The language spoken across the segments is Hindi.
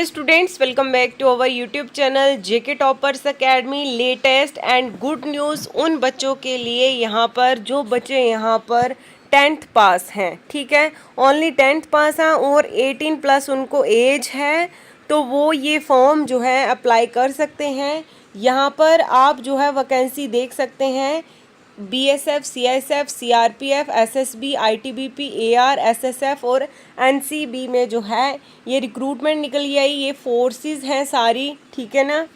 Students, welcome back to our YouTube channel JK Toppers Academy. Latest and good news उन बच्चों के लिए यहाँ पर जो बच्चे यहाँ पर 10th पास हैं, ठीक है। ओनली 10th पास हैं और 18 प्लस उनको एज है, तो वो ये फॉर्म जो है अप्लाई कर सकते हैं। यहाँ पर आप जो है वैकेंसी देख सकते हैं। BSF, CISF, CRPF, SSB, ITBP, AR, SSF और एनसीबी में जो है ये रिक्रूटमेंट निकल आई। ये फोर्सेस हैं सारी, ठीक है ना।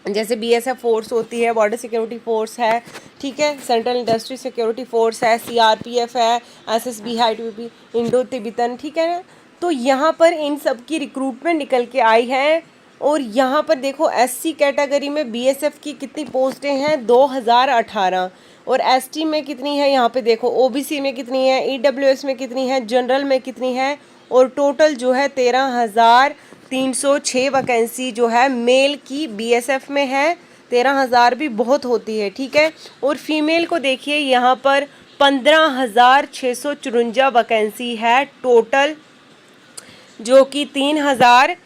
जैसे बीएसएफ फोर्स होती है, बॉर्डर सिक्योरिटी फोर्स है, ठीक है, सेंट्रल इंडस्ट्री सिक्योरिटी फोर्स है, सीआरपीएफ है, एसएसबी है, आईटीबीपी, इंडो तिब्बतन, ठीक है ना। तो यहाँ पर इन सब की रिक्रूटमेंट निकल के आई है। और यहाँ पर देखो एससी कैटेगरी में बीएसएफ की कितनी पोस्टें हैं, 2018। और एसटी में कितनी है यहाँ पे देखो, ओबीसी में कितनी है, ईडब्ल्यूएस में कितनी है, जनरल में कितनी है। और टोटल जो है 13,306 वैकेंसी जो है मेल की बीएसएफ में है। 13,000 भी बहुत होती है, ठीक है। और फीमेल को देखिए यहाँ पर 15,654 वैकेंसी है टोटल, जो कि 356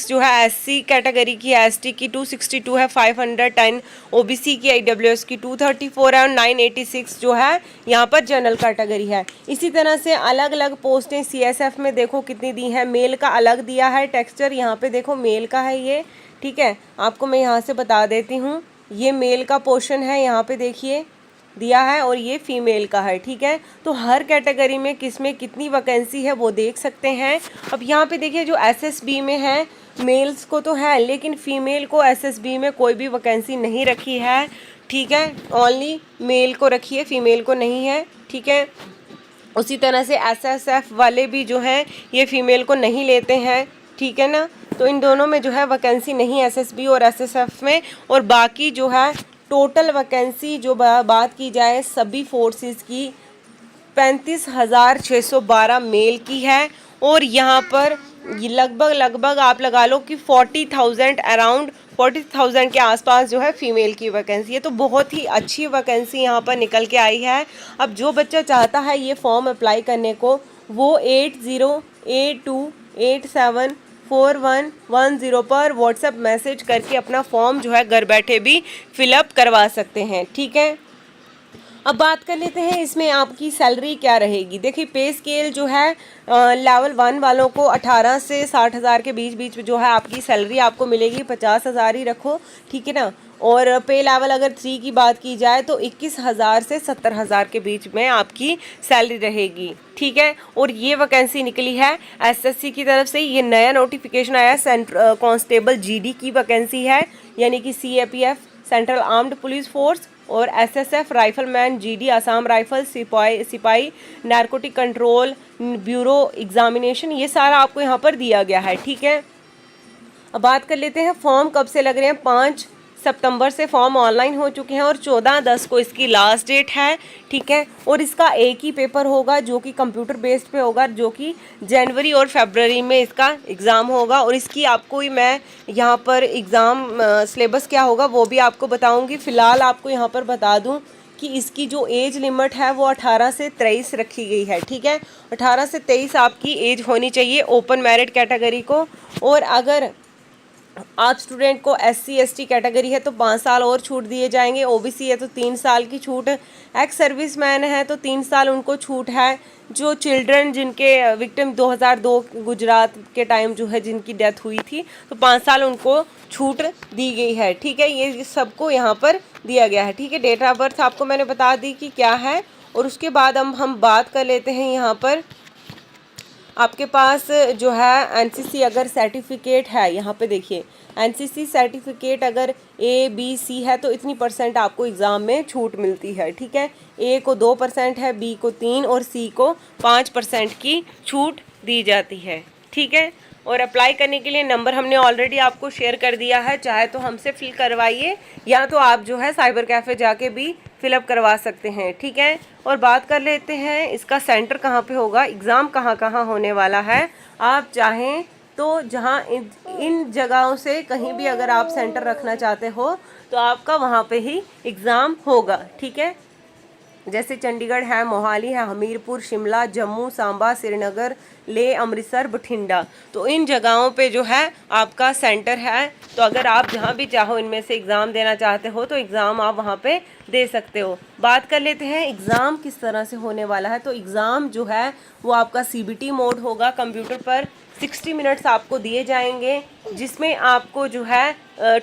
जो है एससी कैटेगरी की, एसटी की 262 है, 510 ओबीसी की, ईडब्ल्यूएस की 234 है और 986 जो है यहाँ पर जनरल कैटेगरी है। इसी तरह से अलग अलग पोस्टें सीएसएफ में देखो कितनी दी हैं। मेल का अलग दिया है टेक्सचर, यहाँ पे देखो मेल का है ये, ठीक है। आपको मैं यहाँ से बता देती हूँ, ये मेल का पोर्शन है, यहाँ पे देखिए दिया है, और ये फीमेल का है, ठीक है। तो हर कैटेगरी में किस में कितनी वैकेंसी है वो देख सकते हैं। अब यहाँ पे देखिए जो एसएसबी में है, मेल्स को तो है लेकिन फीमेल को एसएसबी में कोई भी वैकेंसी नहीं रखी है, ठीक है। ओनली मेल को रखी है, फीमेल को नहीं है, ठीक है। उसी तरह से एसएसएफ वाले भी जो हैं ये फीमेल को नहीं लेते हैं, ठीक है ना। तो इन दोनों में जो है वैकेंसी नहीं एसएसबी और एसएसएफ में। और बाकी जो है टोटल वैकेंसी जो बात की जाए सभी फोर्सेस की 35,612 मेल की है। और यहाँ पर लगभग आप लगा लो कि 40,000 अराउंड 40,000 के आसपास जो है फीमेल की वैकेंसी है। तो बहुत ही अच्छी वैकेंसी यहाँ पर निकल के आई है। अब जो बच्चा चाहता है ये फॉर्म अप्लाई करने को, वो 8082874110 पर व्हाट्सएप मैसेज करके अपना फॉर्म जो है घर बैठे भी फिलअप करवा सकते हैं, ठीक है। अब बात कर लेते हैं इसमें आपकी सैलरी क्या रहेगी। देखिए पे स्केल जो है लेवल 1 वालों को 18 से 60,000 के बीच जो है आपकी सैलरी आपको मिलेगी। 50,000 ही रखो, ठीक है ना। और पे लेवल अगर 3 की बात की जाए तो 21,000 से 70,000 के बीच में आपकी सैलरी रहेगी, ठीक है। और ये वैकेंसी निकली है एसएससी की तरफ से, ये नया नोटिफिकेशन आया। सेंट्रल कांस्टेबल जीडी की वैकेंसी है, यानी कि CAPF central armed police force, और SSF rifleman GD Assam rifle, सिपाही नारकोटिक कंट्रोल ब्यूरो एग्जामिनेशन, ये सारा आपको यहाँ पर दिया गया है, ठीक है। अब बात कर लेते हैं फॉर्म कब से लग रहे हैं। 5 सितंबर से फॉर्म ऑनलाइन हो चुके हैं और 14/10 को इसकी लास्ट डेट है, ठीक है। और इसका एक ही पेपर होगा जो कि कंप्यूटर बेस्ड पे होगा, जो कि जनवरी और फरवरी में इसका एग्ज़ाम होगा। और इसकी आपको ही मैं यहाँ पर एग्ज़ाम सिलेबस क्या होगा वो भी आपको बताऊँगी। फ़िलहाल आपको यहाँ पर बता दूँ कि इसकी जो एज लिमिट है वो 18 से 23 रखी गई है, ठीक है। 18 से 23 आपकी एज होनी चाहिए ओपन मेरिट कैटेगरी को। और अगर आप स्टूडेंट को एससी एसटी कैटेगरी है तो 5 साल और छूट दिए जाएंगे। ओबीसी है तो 3 साल की छूट, एक्स सर्विसमैन है तो 3 साल उनको छूट है। जो चिल्ड्रन जिनके विक्टिम 2002 गुजरात के टाइम जो है जिनकी डेथ हुई थी, तो 5 साल उनको छूट दी गई है, ठीक है। ये सबको यहाँ पर दिया गया है, ठीक है। डेट ऑफ बर्थ आपको मैंने बता दी कि क्या है। और उसके बाद हम बात कर लेते हैं यहाँ पर आपके पास जो है एनसीसी अगर सर्टिफिकेट है, यहाँ पे देखिए एनसीसी सर्टिफिकेट अगर A B C है तो इतनी % आपको एग्ज़ाम में छूट मिलती है, ठीक है। A को 2% है, B को 3 और C को 5% की छूट दी जाती है, ठीक है। और अप्लाई करने के लिए नंबर हमने ऑलरेडी आपको शेयर कर दिया है, चाहे तो हमसे फिल करवाइए या तो आप जो है साइबर कैफ़े जाके भी फिलअप करवा सकते हैं, ठीक है। और बात कर लेते हैं इसका सेंटर कहाँ पे होगा, एग्ज़ाम कहाँ कहाँ होने वाला है। आप चाहें तो जहाँ इन जगहों से कहीं भी अगर आप सेंटर रखना चाहते हो तो आपका वहाँ पे ही एग्ज़ाम होगा, ठीक है। जैसे चंडीगढ़ है, मोहाली है, हमीरपुर, शिमला, जम्मू, सांबा, श्रीनगर, लेह, अमृतसर, बठिंडा। तो इन जगहों पे जो है आपका सेंटर है। तो अगर आप जहाँ भी चाहो इनमें से एग्ज़ाम देना चाहते हो तो एग्ज़ाम आप वहाँ पे दे सकते हो। बात कर लेते हैं एग्ज़ाम किस तरह से होने वाला है। तो एग्ज़ाम जो है वो आपका CBT मोड होगा। कंप्यूटर पर 60 मिनट्स आपको दिए जाएंगे, जिसमें आपको जो है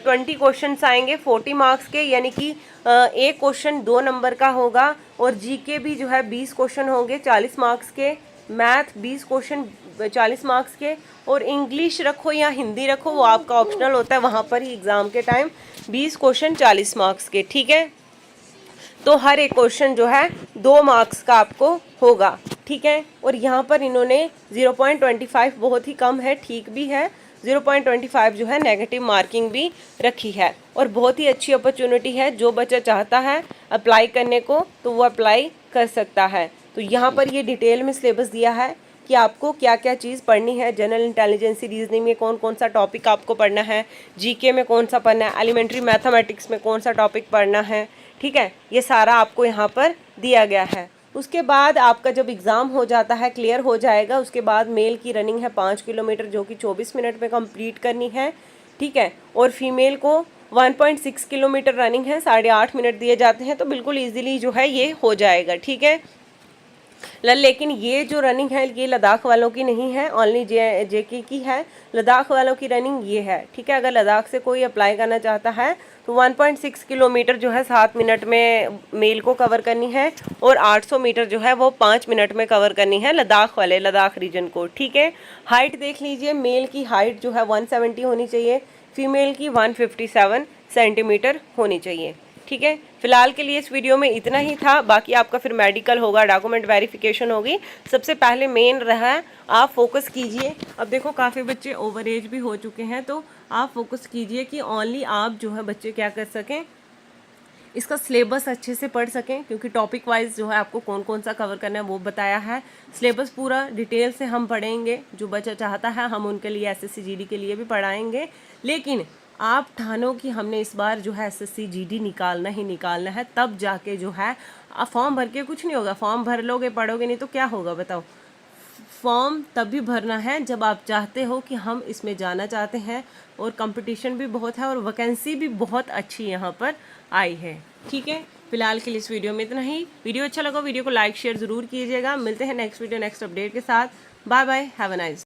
20 क्वेश्चंस आएंगे 40 मार्क्स के, यानी कि एक क्वेश्चन 2 नंबर का होगा। और जीके भी जो है 20 क्वेश्चन होंगे 40 मार्क्स के, मैथ 20 क्वेश्चन 40 मार्क्स के, और इंग्लिश रखो या हिंदी रखो वो आपका ऑप्शनल होता है, वहाँ पर ही एग्ज़ाम के टाइम 20 क्वेश्चन 40 मार्क्स के। ठीक है, तो हर एक क्वेश्चन जो है 2 मार्क्स का आपको होगा। ठीक है, और यहाँ पर इन्होंने 0.25 बहुत ही कम है, ठीक भी है। 0.25 जो है नेगेटिव मार्किंग भी रखी है, और बहुत ही अच्छी अपॉर्चुनिटी है। जो बच्चा चाहता है अप्लाई करने को तो वो अप्लाई कर सकता है। तो यहाँ पर ये डिटेल में सिलेबस दिया है कि आपको क्या क्या चीज़ पढ़नी है। जनरल इंटेलिजेंस रीजनिंग में कौन कौन सा टॉपिक आपको पढ़ना है, जीके में कौन सा पढ़ना है, एलिमेंट्री मैथमेटिक्स में कौन सा टॉपिक पढ़ना है। ठीक है, ये सारा आपको यहाँ पर दिया गया है। उसके बाद आपका जब एग्ज़ाम हो जाता है, क्लियर हो जाएगा, उसके बाद मेल की रनिंग है 5 किलोमीटर जो कि 24 मिनट में कंप्लीट करनी है। ठीक है, और फीमेल को 1.6 किलोमीटर रनिंग है, 8.5 मिनट दिए जाते हैं, तो बिल्कुल ईजिली जो है ये हो जाएगा। ठीक है, लेकिन ये जो रनिंग है ये लद्दाख वालों की नहीं है, ओनली जेके की है। लद्दाख वालों की रनिंग ये है। ठीक है, अगर लद्दाख से कोई अप्लाई करना चाहता है तो 1.6 किलोमीटर जो है 7 मिनट में मेल को कवर करनी है, और 800 मीटर जो है वो 5 मिनट में कवर करनी है लद्दाख रीजन को। ठीक है, हाइट देख लीजिए, मेल की हाइट जो है 170 होनी चाहिए, फीमेल की 157 सेंटीमीटर होनी चाहिए। ठीक है, फिलहाल के लिए इस वीडियो में इतना ही था। बाकी आपका फिर मेडिकल होगा, डॉक्यूमेंट वेरिफिकेशन होगी। सबसे पहले मेन रहा है आप फोकस कीजिए। अब देखो काफ़ी बच्चे ओवर एज भी हो चुके हैं, तो आप फोकस कीजिए कि ओनली आप जो है बच्चे क्या कर सकें, इसका सिलेबस अच्छे से पढ़ सकें, क्योंकि टॉपिक वाइज जो है आपको कौन कौन सा कवर करना है वो बताया है। सिलेबस पूरा डिटेल से हम पढ़ेंगे, जो बच्चा चाहता है हम उनके लिए SSC GD के लिए भी पढ़ाएंगे। लेकिन आप ठानो कि हमने इस बार जो है SSC GD निकालना ही निकालना है, तब जाके जो है फॉर्म भर के कुछ नहीं होगा। फॉर्म भर लोगे पढ़ोगे नहीं तो क्या होगा बताओ। फॉर्म तभी भरना है जब आप चाहते हो कि हम इसमें जाना चाहते हैं, और कंपटीशन भी बहुत है और वैकेंसी भी बहुत अच्छी यहाँ पर आई है। ठीक है, फिलहाल के लिए इस वीडियो में इतना ही। वीडियो अच्छा लगा वीडियो को लाइक शेयर ज़रूर कीजिएगा। मिलते हैं नेक्स्ट वीडियो नेक्स्ट अपडेट के साथ। Bye bye, have a nice day.